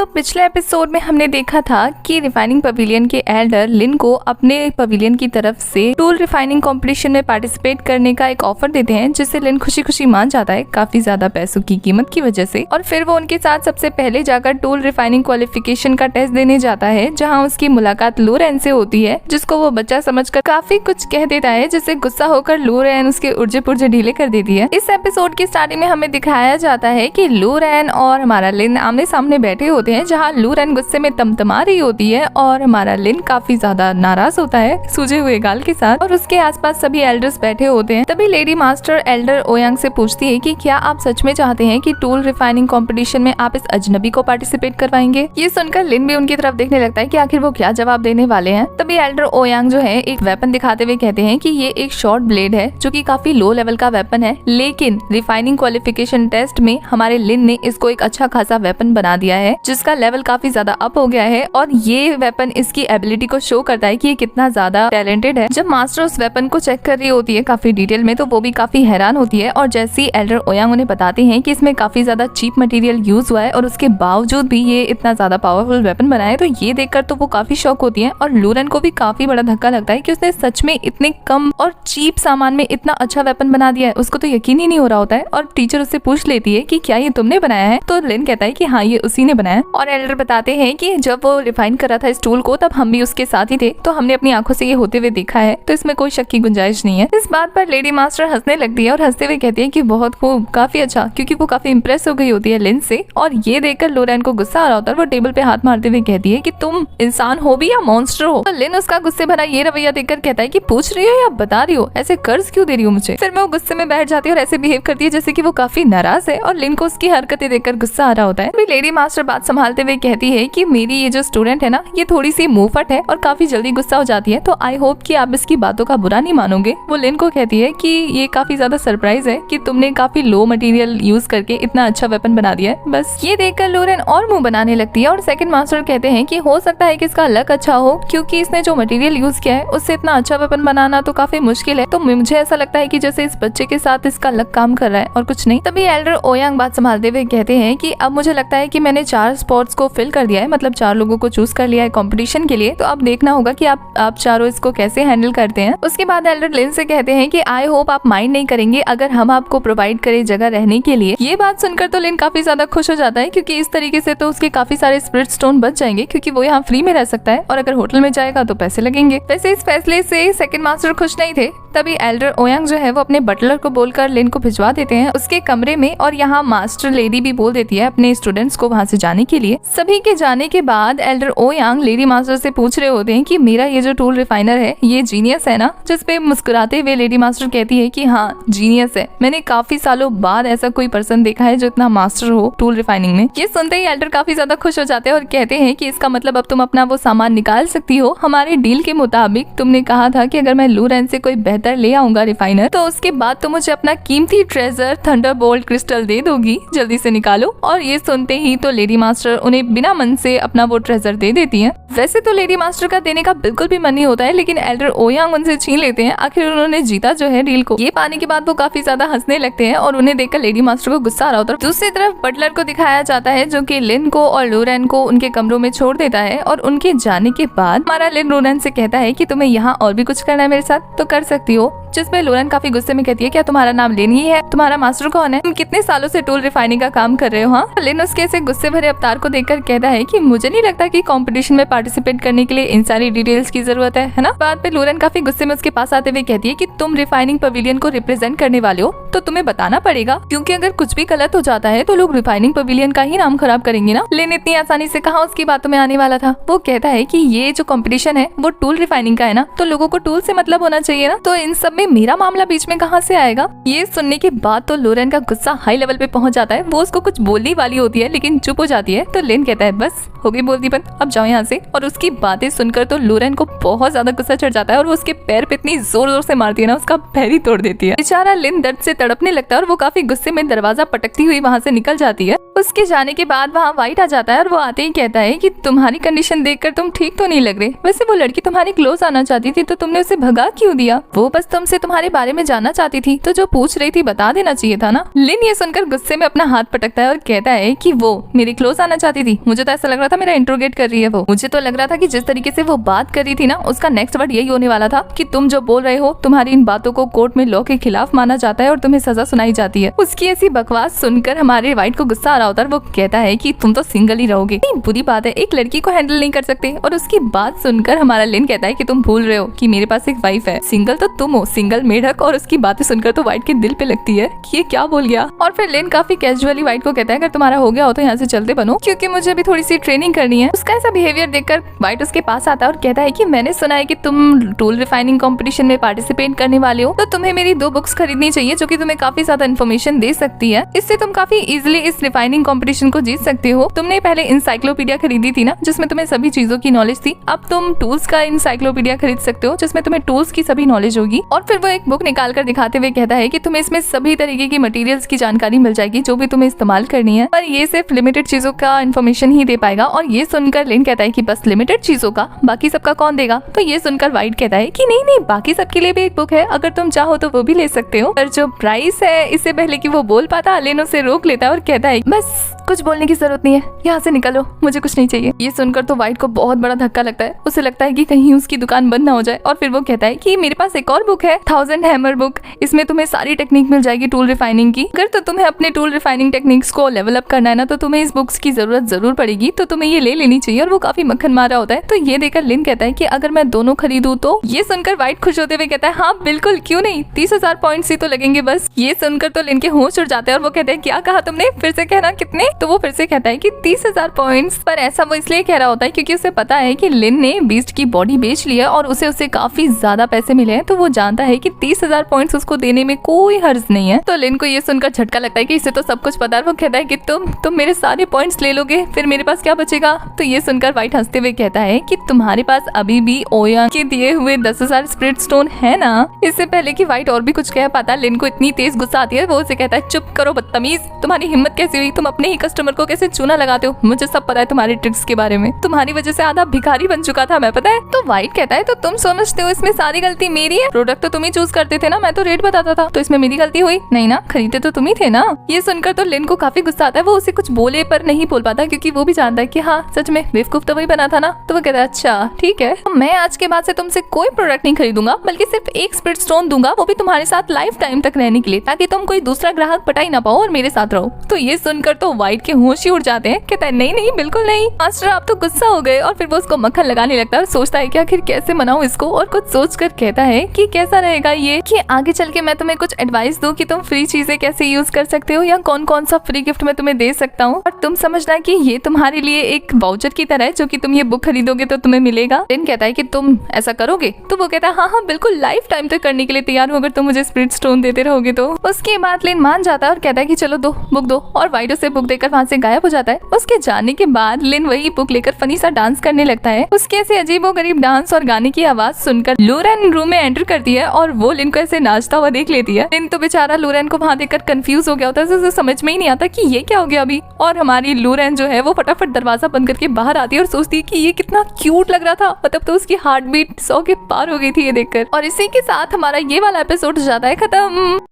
तो पिछले एपिसोड में हमने देखा था कि रिफाइनिंग पवेलियन के एल्डर लिन को अपने पवेलियन की तरफ से टूल रिफाइनिंग कंपटीशन में पार्टिसिपेट करने का एक ऑफर देते हैं, जिसे लिन खुशी खुशी मान जाता है काफी ज्यादा पैसों की कीमत की वजह से। और फिर वो उनके साथ सबसे पहले जाकर टूल रिफाइनिंग क्वालिफिकेशन का टेस्ट देने जाता है, जहाँ उसकी मुलाकात लोरेन से होती है, जिसको वो बच्चा समझकर काफी कुछ कह देता है, जिससे गुस्सा होकर लोरेन उसके उर्जे पुर्जे ढीले कर देती है। इस एपिसोड की स्टार्टिंग में हमें दिखाया जाता है कि लोरेन और हमारा लिन आमने सामने बैठे होते हैं, जहाँ लोरेन गुस्से में तमतमा रही होती है और हमारा लिन काफी ज्यादा नाराज होता है सूजे हुए गाल के साथ, और उसके आसपास सभी एल्डर्स बैठे होते हैं। तभी लेडी मास्टर एल्डर ओयांग से पूछती है कि क्या आप सच में चाहते हैं कि टूल रिफाइनिंग कंपटीशन में आप इस अजनबी को पार्टिसिपेट करवाएंगे। ये सुनकर लिन भी उनकी तरफ देखने लगता है कि आखिर वो क्या जवाब देने वाले हैं। तभी एल्डर ओयांग जो है एक वेपन दिखाते हुए कहते हैं कि ये एक शॉर्ट ब्लेड है, जो कि काफी लो लेवल का वेपन है, लेकिन रिफाइनिंग क्वालिफिकेशन टेस्ट में हमारे लिन ने इसको एक अच्छा खासा वेपन बना दिया है, जिसका लेवल काफी ज्यादा अप हो गया है, और ये वेपन इसकी एबिलिटी को शो करता है कि ये कितना ज्यादा टैलेंटेड है। जब मास्टर उस वेपन को चेक कर रही होती है काफी डिटेल में, तो वो भी काफी हैरान होती है, और जैसे ही एल्डर ओयांग उन्हें बताते हैं कि इसमें काफी ज्यादा चीप मटेरियल यूज हुआ है और उसके बावजूद भी ये इतना ज्यादा पावरफुल वेपन बना है, तो ये देखकर तो वो काफी शॉक होती है। और लोरेन को भी काफी बड़ा धक्का लगता है कि उसने सच में इतने कम और चीप सामान में इतना अच्छा वेपन बना दिया है। उसको तो यकीन ही नहीं हो रहा होता है, और टीचर उससे पूछ लेती है कि क्या ये तुमने बनाया है, तो लिन कहता है कि हाँ ये उसी ने बनाया। और एल्डर बताते हैं कि जब वो रिफाइन कर रहा था इस टूल को, तब हम भी उसके साथ ही थे, तो हमने अपनी आंखों से ये होते हुए देखा है, तो इसमें कोई शक की गुंजाइश नहीं है। इस बात पर लेडी मास्टर हंसने लगती है और हंसते हुए कहती है कि बहुत खूब, काफी अच्छा, क्योंकि वो काफी इंप्रेस हो गई होती है लिन से। और ये देखकर लोरेन को गुस्सा आ रहा होता है, वो टेबल पे हाथ मारते हुए कहती है कि तुम इंसान हो भी या मॉन्स्टर हो। तो लिन उसका गुस्से भरा ये रवैया देखकर कहता है कि पूछ रही हो या बता रही हो, ऐसे कर्ज क्यों दे रही हो मुझे। फिर मैं वो गुस्से में बैठ जाती है और ऐसे बिहेव करती है जैसे कि वो काफी नाराज है, और लिन को उसकी हरकतें देखकर गुस्सा आ रहा होता है। लेडी मास्टर बात संभालते हुए कहती है कि मेरी ये जो स्टूडेंट है ना, ये थोड़ी सी मुंहफट है और काफी जल्दी गुस्सा हो जाती है, तो आई होप कि आप इसकी बातों का बुरा नहीं मानोगे। वो लिन को कहती है कि ये काफी ज्यादा सरप्राइज है कि तुमने काफी लो मटेरियल यूज करके इतना अच्छा वेपन बना दिया है। बस ये देखकर लोरेन और मुंह बनाने लगती है, और सेकंड मास्टर कहते हैं कि हो सकता है कि इसका लक अच्छा हो, क्योंकि इसने जो मटेरियल यूज किया है उससे इतना अच्छा वेपन बनाना तो काफी मुश्किल है, तो मुझे ऐसा लगता है कि जैसे इस बच्चे के साथ इसका लक काम कर रहा है और कुछ नहीं। तभी एल्डर ओयांग बात संभालते हुए कहते हैं कि अब मुझे लगता है कि मैंने 4 स्पॉट्स को फिल कर दिया है, मतलब 4 लोगों को चूज कर लिया है कंपटीशन के लिए, तो अब देखना होगा कि आप चारों इसको कैसे हैंडल करते हैं। उसके बाद एल्डर लिन से कहते हैं कि आई होप आप माइंड नहीं करेंगे अगर हम आपको प्रोवाइड करें जगह रहने के लिए। ये बात सुनकर तो लिन काफी ज्यादा खुश हो जाता है, क्योंकि इस तरीके से तो उसके काफी सारे स्पिरिट स्टोन बच जाएंगे, क्योंकि वो यहाँ फ्री में रह सकता है, और अगर होटल में जाएगा तो पैसे लगेंगे। वैसे इस फैसले से सेकंड मास्टर खुश नहीं थे। तभी एल्डर ओयांग जो है वो अपने बटलर को बोलकर लिन को भिजवा देते हैं उसके कमरे में, और यहाँ मास्टर लेडी भी बोल देती है अपने स्टूडेंट्स को वहाँ से जाने के लिए। सभी के जाने के बाद एल्डर ओयांग लेडी मास्टर से पूछ रहे होते हैं कि मेरा ये जो टूल रिफाइनर है ये जीनियस है ना, जिसपे मुस्कुराते हुए लेडी मास्टर कहती है कि हाँ जीनियस है, मैंने काफी सालों बाद ऐसा कोई पर्सन देखा है जो इतना मास्टर हो टूल रिफाइनिंग में। ये सुनते ही एल्डर काफी ज्यादा खुश हो जाते हैं और कहते हैं कि इसका मतलब अब तुम अपना वो सामान निकाल सकती हो। हमारे डील के मुताबिक तुमने कहा था कि अगर मैं लोरेन से कोई बेहतर ले आऊंगा रिफाइनर, तो उसके बाद तुम मुझे अपना कीमती ट्रेजर थंडरबोल्ट क्रिस्टल दे दोगी, जल्दी से निकालो। और ये सुनते ही तो लेडी मास्टर उन्हें बिना मन से अपना वो ट्रेजर दे देती है। वैसे तो लेडी मास्टर का देने का बिल्कुल भी मन नहीं होता है, लेकिन एल्डर ओयांग उनसे छीन लेते हैं। आखिर उन्होंने जीता जो है डील को। ये पाने के बाद वो काफी ज्यादा हंसने लगते हैं, और उन्हें देखकर लेडी मास्टर को गुस्सा आ रहा होता है। दूसरी तरफ बटलर को दिखाया जाता है, जो कि लिन को और लोरेन को उनके कमरों में छोड़ देता है, और उनके जाने के बाद हमारा लिन लोरेन से कहता है कि तुम्हें यहाँ और भी कुछ करना है मेरे साथ तो कर सकती हो। जिसमें लोरेन काफी गुस्से में कहती है, क्या तुम्हारा नाम लिन ही है? तुम्हारा मास्टर कौन है? तुम कितने सालों से टूल रिफाइनिंग का काम कर रहे हो? हाँ। लिन उसके ऐसे गुस्से भरे अवतार को देखकर कहता है कि मुझे नहीं लगता कि कंपटीशन में पार्टिसिपेट करने के लिए इन सारी डिटेल्स की जरूरत है ना। बाद पे लोरेन काफी गुस्से में उसके पास आते हुए कहती है कि तुम रिफाइनिंग पवेलियन को रिप्रेजेंट करने वाले हो, तो तुम्हें बताना पड़ेगा, क्योंकि अगर कुछ भी गलत हो जाता है तो लोग रिफाइनिंग पवेलियन का ही नाम खराब करेंगे ना। लिन इतनी आसानी से कहाँ उसकी बातों में आने वाला था। वो कहता है कि ये जो कंपटीशन है वो टूल रिफाइनिंग का है ना, तो लोगों को टूल से मतलब होना चाहिए ना, तो इन सब में मेरा मामला बीच में कहाँ से आएगा। ये सुनने के बाद तो लोरेन का गुस्सा हाई लेवल पे पहुंच जाता है। वो उसको कुछ बोलने वाली होती है लेकिन चुप हो जाती है। तो लिन कहता है बस हो गई बोलती बंद, अब जाओ यहाँ से। और उसकी बातें सुनकर तो लोरेन को बहुत ज्यादा गुस्सा चढ़ जाता है, और वो उसके पैर पे इतनी जोर जोर से मारती है ना, उसका पैर ही तोड़ देती है। बेचारा लिन दर्द से तड़पने लगता है, और वो काफी गुस्से में दरवाजा पटकती हुई वहाँ से निकल जाती है। उसके जाने के बाद वहाँ वाइट आ जाता है, और वो आते ही कहता है कि तुम्हारी कंडीशन देखकर तुम ठीक तो नहीं लग रहे। वैसे वो लड़की तुम्हारे क्लोज आना चाहती थी, तो तुमने उसे भगा क्यों दिया? वो बस तुमसे तुम्हारे बारे में जानना चाहती थी, तो जो पूछ रही थी बता देना चाहिए था ना। लिन ये सुनकर गुस्से में अपना हाथ पटकता है और कहता है कि वो मेरे क्लोज आना माना चाहती थी? मुझे तो ऐसा लग रहा था मेरा इंट्रोगेट कर रही है वो। मुझे तो लग रहा था कि जिस तरीके से वो बात कर रही थी ना, उसका नेक्स्ट वर्ड यही होने वाला था कि तुम जो बोल रहे हो, तुम्हारी इन बातों को कोर्ट में लॉ के खिलाफ माना जाता है और तुम्हें सजा सुनाई जाती है। उसकी ऐसी बकवास सुनकर हमारे वाइट को गुस्सा आ रहा होता है। वो कहता है कि तुम तो सिंगल ही रहोगे। बुरी बात है, एक लड़की को हैंडल नहीं कर सकते। और उसकी बात सुनकर हमारा लिन कहता है कि तुम भूल रहे हो कि मेरे पास एक वाइफ है, सिंगल तो तुम हो, सिंगल मेढक। और उसकी बातें सुनकर तो वाइट के दिल पे लगती है कि ये क्या बोल गया। और फिर लिन काफी कैजुअली वाइट को कहता है अगर तुम्हारा हो गया हो तो यहाँ से चलते बनो, क्योंकि मुझे अभी थोड़ी सी ट्रेनिंग करनी है। उसका ऐसा बिहेवियर देखकर वाइट उसके पास आता है और कहता है कि मैंने सुना है कि तुम टूल रिफाइनिंग कंपटीशन में पार्टिसिपेट करने वाले हो, तो तुम्हें मेरी 2 बुक्स खरीदनी चाहिए जो कि तुम्हें काफी ज्यादा इन्फॉर्मेशन दे सकती है। इससे तुम काफी इजीली इस रिफाइनिंग कंपटीशन को जीत सकते हो। तुमने पहले इंसाइक्लोपीडिया खरीदी थी ना, जिसमें तुम्हें सभी चीजों की नॉलेज थी। अब तुम टूल्स का इंसाइक्लोपीडिया खरीद सकते हो, जिसमें तुम्हें टूल्स की सभी नॉलेज होगी। और फिर वो एक बुक निकाल कर दिखाते हुए कहता है कि तुम्हें इसमें सभी तरीके की मटेरियल्स की जानकारी मिल जाएगी जो भी तुम्हें इस्तेमाल करनी है, पर ये सिर्फ लिमिटेड चीजों का इन्फॉर्मेशन ही दे पाएगा। और ये सुनकर लिन कहता है कि बस लिमिटेड चीजों का, बाकी सबका कौन देगा? तो ये सुनकर वाइट कहता है कि नहीं नहीं, बाकी सबके लिए भी एक बुक है, अगर तुम चाहो तो वो भी ले सकते हो। पर जो प्राइस है, इससे पहले कि वो बोल पाता, लिन उसे रोक लेता है और कहता है बस कुछ बोलने की जरूरत नहीं है, यहाँ से निकलो, मुझे कुछ नहीं चाहिए। ये सुनकर तो वाइट को बहुत बड़ा धक्का लगता है। उसे लगता है कि कहीं उसकी दुकान बंद ना हो जाए। और फिर वो कहता है कि मेरे पास एक और बुक है, 1000 हैमर बुक। इसमें तुम्हें सारी टेक्निक मिल जाएगी टूल रिफाइनिंग की। अगर तो तुम्हें अपने टूल रिफाइनिंग टेक्निक्स को लेवल अप करना है ना, तो तुम्हें इस बुक्स की जरूरत जरूर पड़ेगी, तो तुम्हें ये ले लेनी चाहिए। और वो काफी मक्खन मारा होता है। तो ये देखकर लिन कहता है कि अगर मैं दोनों खरीदूं तो? ये सुनकर वाइट खुश होते हुए कहता है हाँ बिल्कुल, क्यों नहीं, 30,000 पॉइंट्स ही तो लगेंगे बस। ये सुनकर तो लिन के होश उड़ जाते हैं और वो कहते हैं क्या कहा तुमने, फिर से कहना कितने? तो वो फिर से कहता है कि 30,000 पॉइंट्स। पर ऐसा वो इसलिए कह रहा होता है क्योंकि उसे पता है कि लिन ने बीस्ट की बॉडी बेच लिया और उसे काफी ज्यादा पैसे मिले हैं। तो वो जानता है कि 30,000 पॉइंट्स उसको देने में कोई हर्ज नहीं है। तो लिन को ये सुनकर झटका लगता है कि इसे तो सब कुछ पता है। वो कहता है कि तुम मेरे सारे पॉइंट्स ले लोगे, फिर मेरे पास क्या बचेगा? तो ये सुनकर वाइट हंसते हुए कहता है कि तुम्हारे पास अभी भी ओया के दिए हुए 10,000 स्पिरिट स्टोन है ना। इससे पहले कि वाइट और भी कुछ कह पाता, लिन को इतनी तेज गुस्सा आती है। वो उसे कहता है चुप करो बदतमीज, तुम्हारी हिम्मत कैसी हुई? तुम अपने ही कस्टमर को कैसे चूना लगाते हो? मुझे सब पता है तुम्हारी ट्रिक्स के बारे में। तुम्हारी वजह से आधा भिखारी बन चुका था मैं, पता है। तो वाइट कहता है तो तुम समझते हो इसमें सारी गलती मेरी है? प्रोडक्ट तो तुम ही चूज करते थे ना, मैं तो रेट बताता था, तो इसमें मेरी गलती हुई नहीं ना? खरीदते तो तुम ही थे ना। ये सुनकर तो लिन को काफी गुस्सा आता है। वो उसे कुछ बोले पर नहीं बोल पाता क्योंकि वो भी जानता है कि हाँ सच में बेवकूफ तो वही बना था ना। तो वो कहता है अच्छा ठीक है, मैं आज के बाद से तुमसे कोई प्रोडक्ट नहीं खरीदूंगा, बल्कि सिर्फ एक स्पिरिट स्टोन दूंगा, वो भी तुम्हारे साथ लाइफ टाइम तक रहने के लिए, ताकि तुम कोई दूसरा ग्राहक पटा ही ना पाओ और मेरे साथ रहो। तो ये सुनकर तो वाइट के होश ही उड़ जाते हैं। कहता है नहीं नहीं बिल्कुल नहीं मास्टर, आप तो गुस्सा हो गए। और फिर वो उसको मक्खन लगाने लगता है। सोचता है कि आखिर कैसे मनाऊं इसको, और कुछ सोचकर कहता है कि कैसा रहेगा ये कि आगे चल के मैं तुम्हें कुछ एडवाइस दूं कि तुम फ्री चीजें कैसे यूज कर सकते हो या कौन कौन सा फ्री गिफ्ट मैं तुम्हें दे सकता हूँ, और तुम समझना कि ये तुम्हारे लिए एक वाउचर की तरह है, जो कि तुम ये बुक खरीदोगे तो तुम्हें मिलेगा। लिन कहता है कि तुम ऐसा करोगे? तो वो कहता है हाँ हाँ बिल्कुल, लाइफ टाइम तक करने के लिए तैयार हूँ, अगर तुम मुझे स्पिरिट स्टोन देते रहोगे तो। उसके बाद लिन मान जाता है और कहता है कि चलो दो बुक दो, और वाइट उसे बुक देकर वहाँ से गायब हो जाता है। उसके जाने के बाद लिन वही बुक लेकर फनी सा डांस करने लगता है। उसके ऐसे अजीबोगरीब डांस और गाने की आवाज सुनकर लूरेन रूम में एंटर करती है और वो लिन को ऐसे नाचता हुआ देख लेती है। लिन तो बेचारा लूरेन को वहाँ देखकर कंफ्यूज हो गया होता है, उसे समझ में ही नहीं आता कि ये क्या हो गया अभी। और हमारी लूरेन जो है वो फटाफट दरवाजा बंद करके बाहर आती है और सोचती है कि ये कितना क्यूट लग रहा था। मतलब तो उसकी हार्ट बीट 100 के पार हो गई थी ये देखकर। और इसी के साथ हमारा ये वाला एपिसोड हो जाता है खत्म।